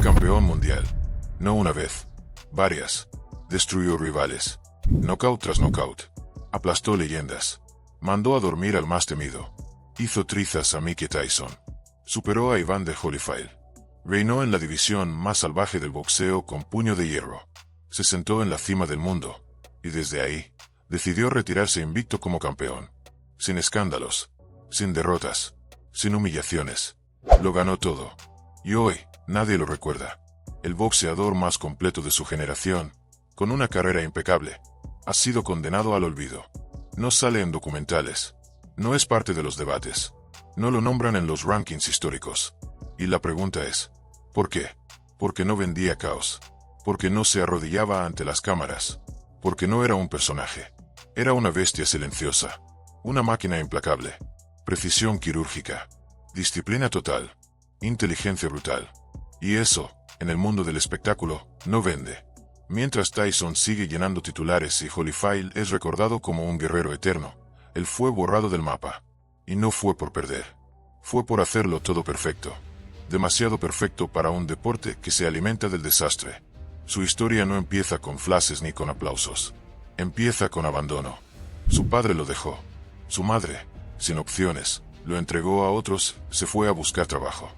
campeón mundial. No una vez, varias. Destruyó rivales. Knockout tras knockout. Aplastó leyendas. Mandó a dormir al más temido. Hizo trizas a Mike Tyson. Superó a Evander Holyfield. Reinó en la división más salvaje del boxeo con puño de hierro. Se sentó en la cima del mundo. Y desde ahí, decidió retirarse invicto como campeón. Sin escándalos. Sin derrotas. Sin humillaciones. Lo ganó todo. Y hoy, nadie lo recuerda. El boxeador más completo de su generación, con una carrera impecable, ha sido condenado al olvido. No sale en documentales. No es parte de los debates. No lo nombran en los rankings históricos. Y la pregunta es, ¿por qué? Porque no vendía caos. Porque no se arrodillaba ante las cámaras. Porque no era un personaje. Era una bestia silenciosa. Una máquina implacable. Precisión quirúrgica. Disciplina total. Inteligencia brutal. Y eso, en el mundo del espectáculo, no vende. Mientras Tyson sigue llenando titulares y Holyfield es recordado como un guerrero eterno, él fue borrado del mapa. Y no fue por perder. Fue por hacerlo todo perfecto. Demasiado perfecto para un deporte que se alimenta del desastre. Su historia no empieza con flashes ni con aplausos. Empieza con abandono. Su padre lo dejó. Su madre, sin opciones, lo entregó a otros, se fue a buscar trabajo.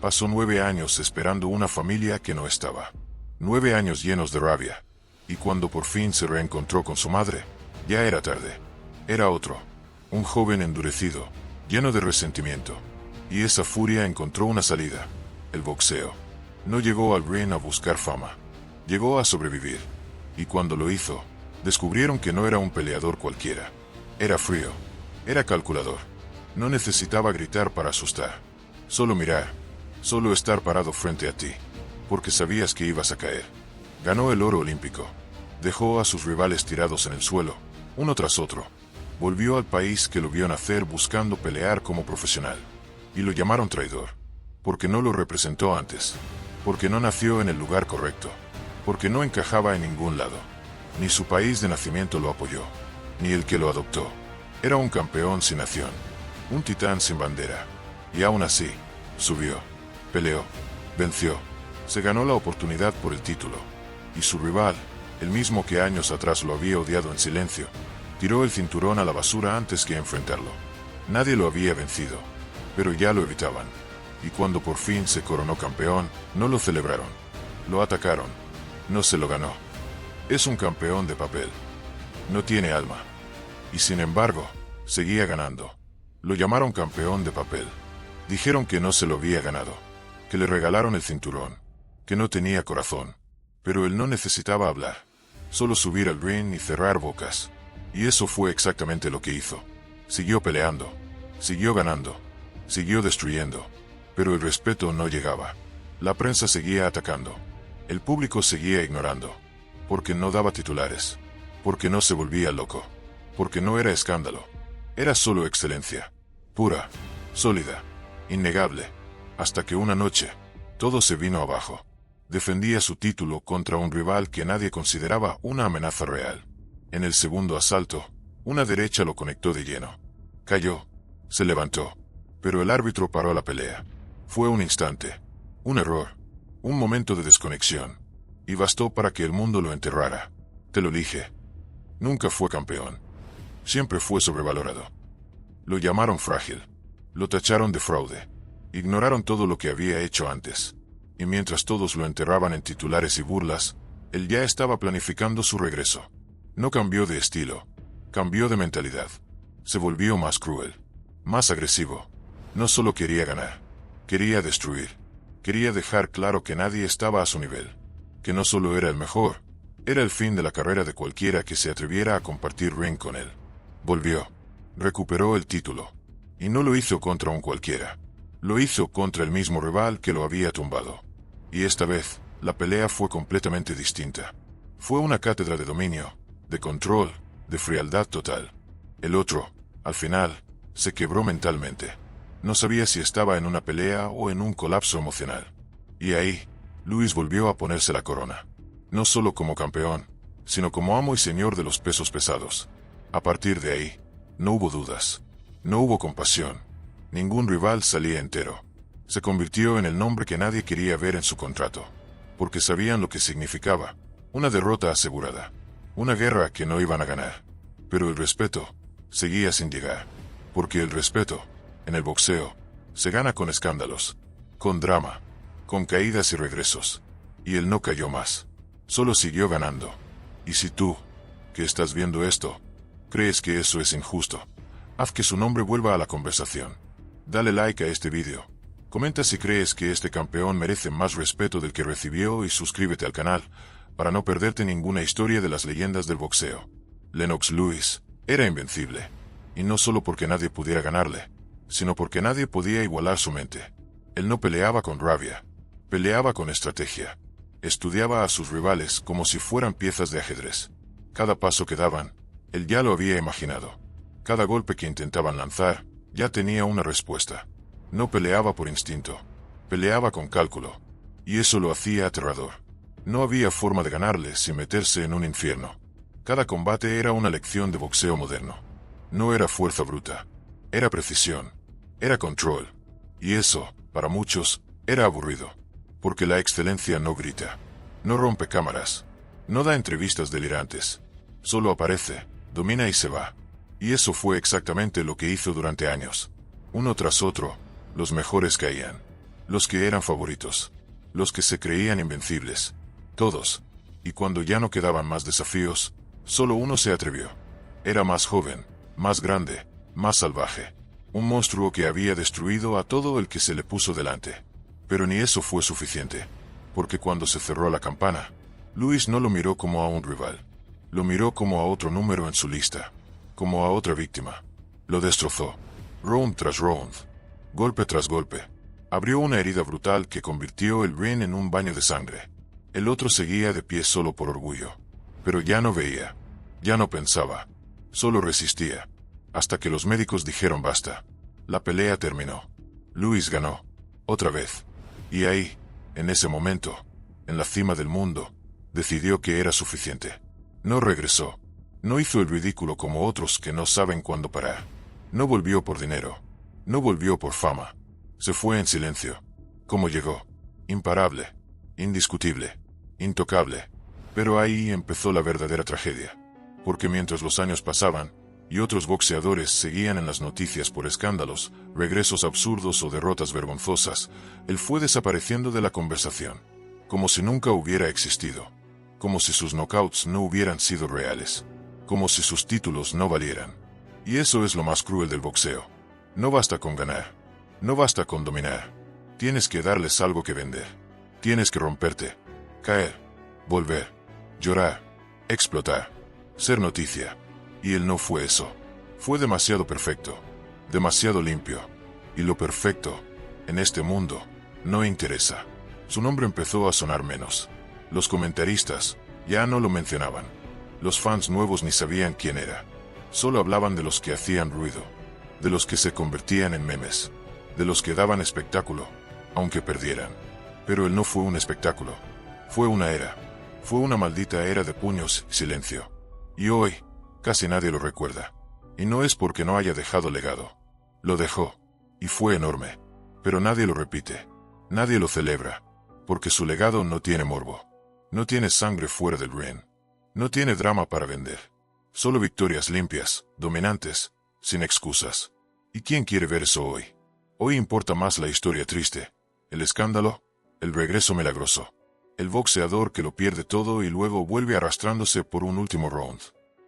Pasó 9 años esperando una familia que no estaba. 9 años llenos de rabia. Y cuando por fin se reencontró con su madre, ya era tarde. Era otro. Un joven endurecido, lleno de resentimiento. Y esa furia encontró una salida. El boxeo. No llegó al ring a buscar fama. Llegó a sobrevivir. Y cuando lo hizo, descubrieron que no era un peleador cualquiera. Era frío. Era calculador. No necesitaba gritar para asustar. Solo mirar. Solo estar parado frente a ti. Porque sabías que ibas a caer. Ganó el oro olímpico. Dejó a sus rivales tirados en el suelo, uno tras otro. Volvió al país que lo vio nacer buscando pelear como profesional. Y lo llamaron traidor. Porque no lo representó antes. Porque no nació en el lugar correcto. Porque no encajaba en ningún lado. Ni su país de nacimiento lo apoyó. Ni el que lo adoptó. Era un campeón sin nación. Un titán sin bandera. Y aún así, subió. Peleó. Venció. Se ganó la oportunidad por el título. Y su rival, el mismo que años atrás lo había odiado en silencio, tiró el cinturón a la basura antes que enfrentarlo. Nadie lo había vencido. Pero ya lo evitaban. Y cuando por fin se coronó campeón, no lo celebraron. Lo atacaron. No se lo ganó. Es un campeón de papel. No tiene alma. Y sin embargo, seguía ganando. Lo llamaron campeón de papel. Dijeron que no se lo había ganado. Que le regalaron el cinturón. Que no tenía corazón. Pero él no necesitaba hablar. Solo subir al ring y cerrar bocas. Y eso fue exactamente lo que hizo. Siguió peleando. Siguió ganando. Siguió destruyendo. Pero el respeto no llegaba. La prensa seguía atacando. El público seguía ignorando. Porque no daba titulares. Porque no se volvía loco. Porque no era escándalo. Era solo excelencia. Pura. Sólida. Innegable. Hasta que una noche, todo se vino abajo. Defendía su título contra un rival que nadie consideraba una amenaza real. En el segundo asalto, una derecha lo conectó de lleno. Cayó. Se levantó. Pero el árbitro paró la pelea. Fue un instante. Un error. Un momento de desconexión. Y bastó para que el mundo lo enterrara. Te lo dije. Nunca fue campeón. Siempre fue sobrevalorado. Lo llamaron frágil. Lo tacharon de fraude. Ignoraron todo lo que había hecho antes. Y mientras todos lo enterraban en titulares y burlas, él ya estaba planificando su regreso. No cambió de estilo. Cambió de mentalidad. Se volvió más cruel. Más agresivo. No solo quería ganar. Quería destruir. Quería dejar claro que nadie estaba a su nivel. Que no solo era el mejor. Era el fin de la carrera de cualquiera que se atreviera a compartir ring con él. Volvió. Recuperó el título. Y no lo hizo contra un cualquiera. Lo hizo contra el mismo rival que lo había tumbado. Y esta vez, la pelea fue completamente distinta. Fue una cátedra de dominio, de control, de frialdad total. El otro, al final, se quebró mentalmente. No sabía si estaba en una pelea o en un colapso emocional. Y ahí, Luis volvió a ponerse la corona. No solo como campeón, sino como amo y señor de los pesos pesados. A partir de ahí, no hubo dudas. No hubo compasión. Ningún rival salía entero. Se convirtió en el nombre que nadie quería ver en su contrato, porque sabían lo que significaba, una derrota asegurada, una guerra que no iban a ganar. Pero el respeto seguía sin llegar, porque el respeto, en el boxeo, se gana con escándalos, con drama, con caídas y regresos. Y él no cayó más, solo siguió ganando. Y si tú, que estás viendo esto, crees que eso es injusto, haz que su nombre vuelva a la conversación. Dale like a este vídeo. Comenta si crees que este campeón merece más respeto del que recibió y suscríbete al canal, para no perderte ninguna historia de las leyendas del boxeo. Lennox Lewis era invencible, y no solo porque nadie pudiera ganarle, sino porque nadie podía igualar su mente. Él no peleaba con rabia, peleaba con estrategia. Estudiaba a sus rivales como si fueran piezas de ajedrez. Cada paso que daban, él ya lo había imaginado. Cada golpe que intentaban lanzar, ya tenía una respuesta. No peleaba por instinto, peleaba con cálculo, y eso lo hacía aterrador. No había forma de ganarle sin meterse en un infierno. Cada combate era una lección de boxeo moderno. No era fuerza bruta, era precisión, era control. Y eso, para muchos, era aburrido. Porque la excelencia no grita, no rompe cámaras, no da entrevistas delirantes. Solo aparece, domina y se va. Y eso fue exactamente lo que hizo durante años. Uno tras otro, los mejores caían. Los que eran favoritos. Los que se creían invencibles. Todos. Y cuando ya no quedaban más desafíos, solo uno se atrevió. Era más joven, más grande, más salvaje. Un monstruo que había destruido a todo el que se le puso delante. Pero ni eso fue suficiente, porque cuando se cerró la campana, Lewis no lo miró como a un rival. Lo miró como a otro número en su lista, como a otra víctima. Lo destrozó, round tras round, golpe tras golpe. Abrió una herida brutal que convirtió el ring en un baño de sangre. El otro seguía de pie solo por orgullo, pero ya no veía, ya no pensaba, solo resistía, hasta que los médicos dijeron basta. La pelea terminó. Lewis ganó, otra vez. Y ahí, en ese momento, en la cima del mundo, decidió que era suficiente. No regresó. No hizo el ridículo como otros que no saben cuándo parar. No volvió por dinero. No volvió por fama. Se fue en silencio. ¿Cómo llegó? Imparable. Indiscutible. Intocable. Pero ahí empezó la verdadera tragedia. Porque mientras los años pasaban, y otros boxeadores seguían en las noticias por escándalos, regresos absurdos o derrotas vergonzosas, él fue desapareciendo de la conversación, como si nunca hubiera existido, como si sus knockouts no hubieran sido reales, como si sus títulos no valieran. Y eso es lo más cruel del boxeo. No basta con ganar, no basta con dominar, tienes que darles algo que vender, tienes que romperte, caer, volver, llorar, explotar, ser noticia. Y él no fue eso. Fue demasiado perfecto, demasiado limpio. Y lo perfecto, en este mundo, no interesa. Su nombre empezó a sonar menos. Los comentaristas ya no lo mencionaban. Los fans nuevos ni sabían quién era. Solo hablaban de los que hacían ruido, de los que se convertían en memes, de los que daban espectáculo, aunque perdieran. Pero él no fue un espectáculo. Fue una era. Fue una maldita era de puños y silencio. Y hoy, casi nadie lo recuerda. Y no es porque no haya dejado legado. Lo dejó. Y fue enorme. Pero nadie lo repite. Nadie lo celebra. Porque su legado no tiene morbo. No tiene sangre fuera del ring. No tiene drama para vender. Solo victorias limpias, dominantes, sin excusas. ¿Y quién quiere ver eso hoy? Hoy importa más la historia triste, el escándalo, el regreso milagroso. El boxeador que lo pierde todo y luego vuelve arrastrándose por un último round.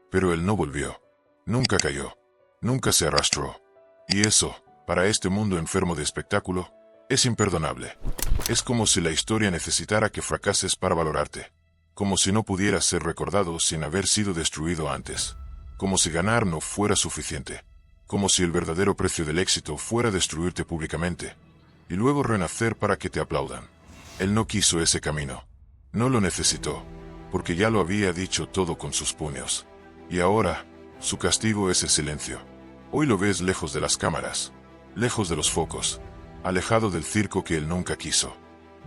Pero él no volvió. Nunca cayó. Nunca se arrastró. Y eso, para este mundo enfermo de espectáculo, es imperdonable. Es como si la historia necesitara que fracases para valorarte. Como si no pudieras ser recordado sin haber sido destruido antes. Como si ganar no fuera suficiente. Como si el verdadero precio del éxito fuera destruirte públicamente. Y luego renacer para que te aplaudan. Él no quiso ese camino. No lo necesitó. Porque ya lo había dicho todo con sus puños. Y ahora, su castigo es el silencio. Hoy lo ves lejos de las cámaras, lejos de los focos, alejado del circo que él nunca quiso.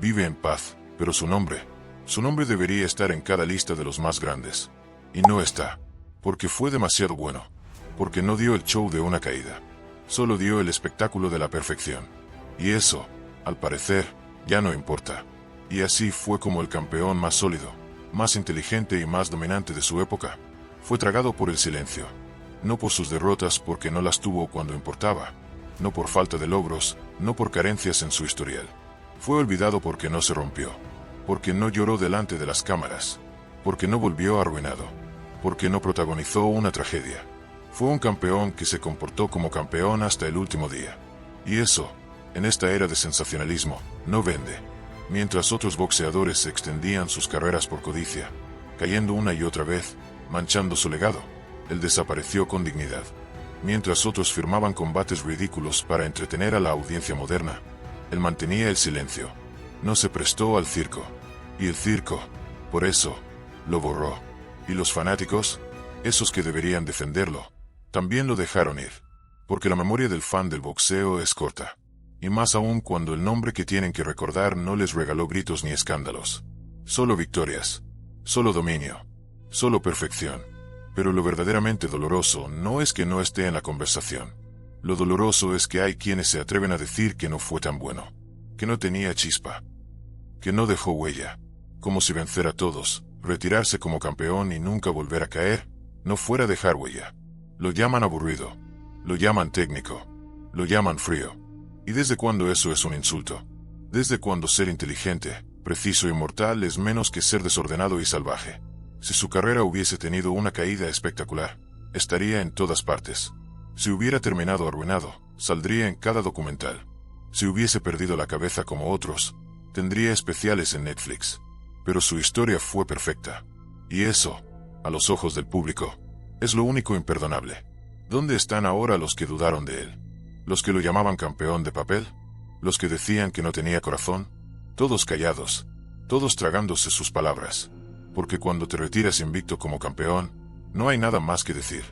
Vive en paz, pero su nombre debería estar en cada lista de los más grandes. Y no está, porque fue demasiado bueno, porque no dio el show de una caída, solo dio el espectáculo de la perfección. Y eso, Al parecer, ya no importa. Y así fue como el campeón más sólido, más inteligente y más dominante de su época, fue tragado por el silencio. No por sus derrotas, porque no las tuvo cuando importaba. No por falta de logros, no por carencias en su historial. Fue olvidado porque no se rompió. Porque no lloró delante de las cámaras. Porque no volvió arruinado. Porque no protagonizó una tragedia. Fue un campeón que se comportó como campeón hasta el último día. Y eso, en esta era de sensacionalismo, no vende. Mientras otros boxeadores extendían sus carreras por codicia, cayendo una y otra vez, manchando su legado, él desapareció con dignidad. Mientras otros firmaban combates ridículos para entretener a la audiencia moderna, él mantenía el silencio. No se prestó al circo. Y el circo, por eso, lo borró. Y los fanáticos, esos que deberían defenderlo, también lo dejaron ir. Porque la memoria del fan del boxeo es corta. Y más aún cuando el nombre que tienen que recordar no les regaló gritos ni escándalos. Solo victorias. Solo dominio. Solo perfección. Pero lo verdaderamente doloroso no es que no esté en la conversación. Lo doloroso es que hay quienes se atreven a decir que no fue tan bueno. Que no tenía chispa. Que no dejó huella. Como si vencer a todos, retirarse como campeón y nunca volver a caer, no fuera dejar huella. Lo llaman aburrido. Lo llaman técnico. Lo llaman frío. ¿Y desde cuándo eso es un insulto? ¿Desde cuándo ser inteligente, preciso y mortal es menos que ser desordenado y salvaje? Si su carrera hubiese tenido una caída espectacular, estaría en todas partes. Si hubiera terminado arruinado, saldría en cada documental. Si hubiese perdido la cabeza como otros, tendría especiales en Netflix. Pero su historia fue perfecta. Y eso, a los ojos del público, es lo único imperdonable. ¿Dónde están ahora los que dudaron de él? ¿Los que lo llamaban campeón de papel? ¿Los que decían que no tenía corazón? Todos callados, todos tragándose sus palabras. Porque cuando te retiras invicto como campeón, no hay nada más que decir.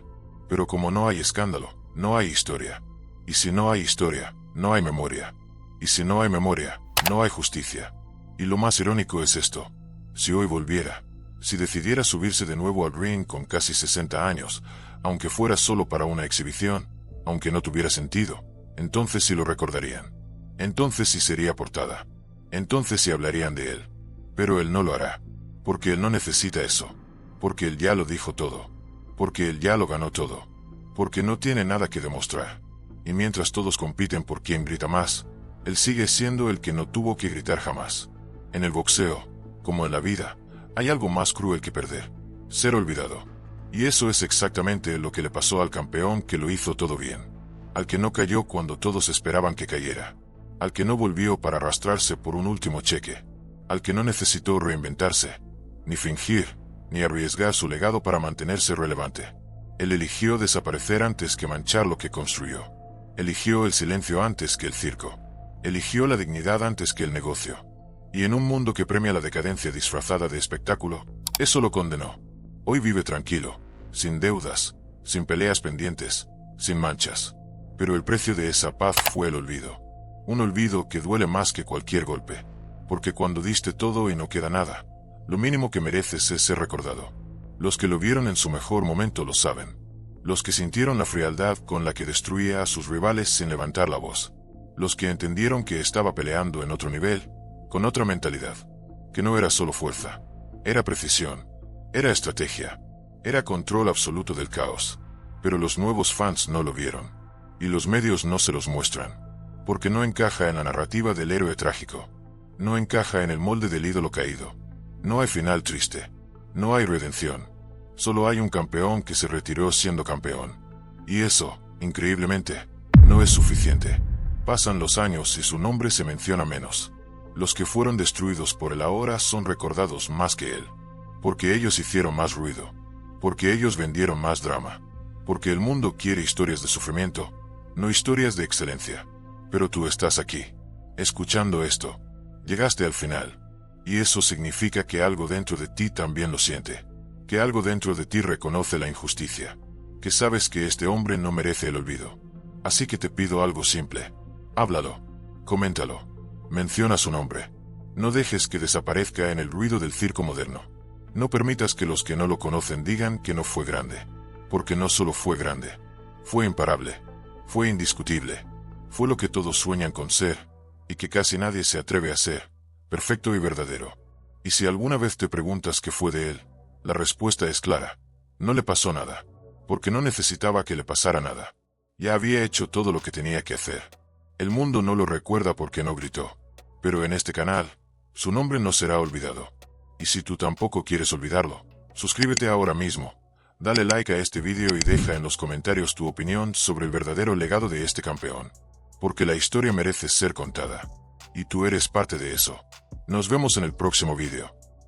Pero como no hay escándalo, no hay historia. Y si no hay historia, no hay memoria. Y si no hay memoria, no hay justicia. Y lo más irónico es esto. Si hoy volviera, si decidiera subirse de nuevo al ring con casi 60 años, aunque fuera solo para una exhibición, aunque no tuviera sentido, entonces sí lo recordarían. Entonces sí sería portada. Entonces sí hablarían de él. Pero él no lo hará. Porque él no necesita eso. Porque él ya lo dijo todo. Porque él ya lo ganó todo. Porque no tiene nada que demostrar. Y mientras todos compiten por quién grita más, él sigue siendo el que no tuvo que gritar jamás. En el boxeo, como en la vida, hay algo más cruel que perder. Ser olvidado. Y eso es exactamente lo que le pasó al campeón que lo hizo todo bien. Al que no cayó cuando todos esperaban que cayera. Al que no volvió para arrastrarse por un último cheque. Al que no necesitó reinventarse, ni fingir, ni arriesgar su legado para mantenerse relevante. Él eligió desaparecer antes que manchar lo que construyó. Eligió el silencio antes que el circo. Eligió la dignidad antes que el negocio. Y en un mundo que premia la decadencia disfrazada de espectáculo, eso lo condenó. Hoy vive tranquilo, sin deudas, sin peleas pendientes, sin manchas. Pero el precio de esa paz fue el olvido. Un olvido que duele más que cualquier golpe. Porque cuando diste todo y no queda nada, lo mínimo que mereces es ser recordado. Los que lo vieron en su mejor momento lo saben. Los que sintieron la frialdad con la que destruía a sus rivales sin levantar la voz. Los que entendieron que estaba peleando en otro nivel, con otra mentalidad. Que no era solo fuerza. Era precisión. Era estrategia. Era control absoluto del caos. Pero los nuevos fans no lo vieron. Y los medios no se los muestran. Porque no encaja en la narrativa del héroe trágico. No encaja en el molde del ídolo caído. No hay final triste. No hay redención. Solo hay un campeón que se retiró siendo campeón. Y eso, increíblemente, no es suficiente. Pasan los años y su nombre se menciona menos. Los que fueron destruidos por él ahora son recordados más que él. Porque ellos hicieron más ruido. Porque ellos vendieron más drama. Porque el mundo quiere historias de sufrimiento, no historias de excelencia. Pero tú estás aquí, escuchando esto. Llegaste al final. Y eso significa que algo dentro de ti también lo siente. Que algo dentro de ti reconoce la injusticia. Que sabes que este hombre no merece el olvido. Así que te pido algo simple. Háblalo. Coméntalo. Menciona su nombre. No dejes que desaparezca en el ruido del circo moderno. No permitas que los que no lo conocen digan que no fue grande. Porque no solo fue grande. Fue imparable. Fue indiscutible. Fue lo que todos sueñan con ser. y que casi nadie se atreve a hacer, perfecto y verdadero. Y si alguna vez te preguntas qué fue de él, la respuesta es clara. No le pasó nada, porque no necesitaba que le pasara nada. Ya había hecho todo lo que tenía que hacer. El mundo no lo recuerda porque no gritó, pero en este canal, su nombre no será olvidado. Y si tú tampoco quieres olvidarlo, suscríbete ahora mismo, dale like a este vídeo y deja en los comentarios tu opinión sobre el verdadero legado de este campeón. Porque la historia merece ser contada. Y tú eres parte de eso. Nos vemos en el próximo vídeo.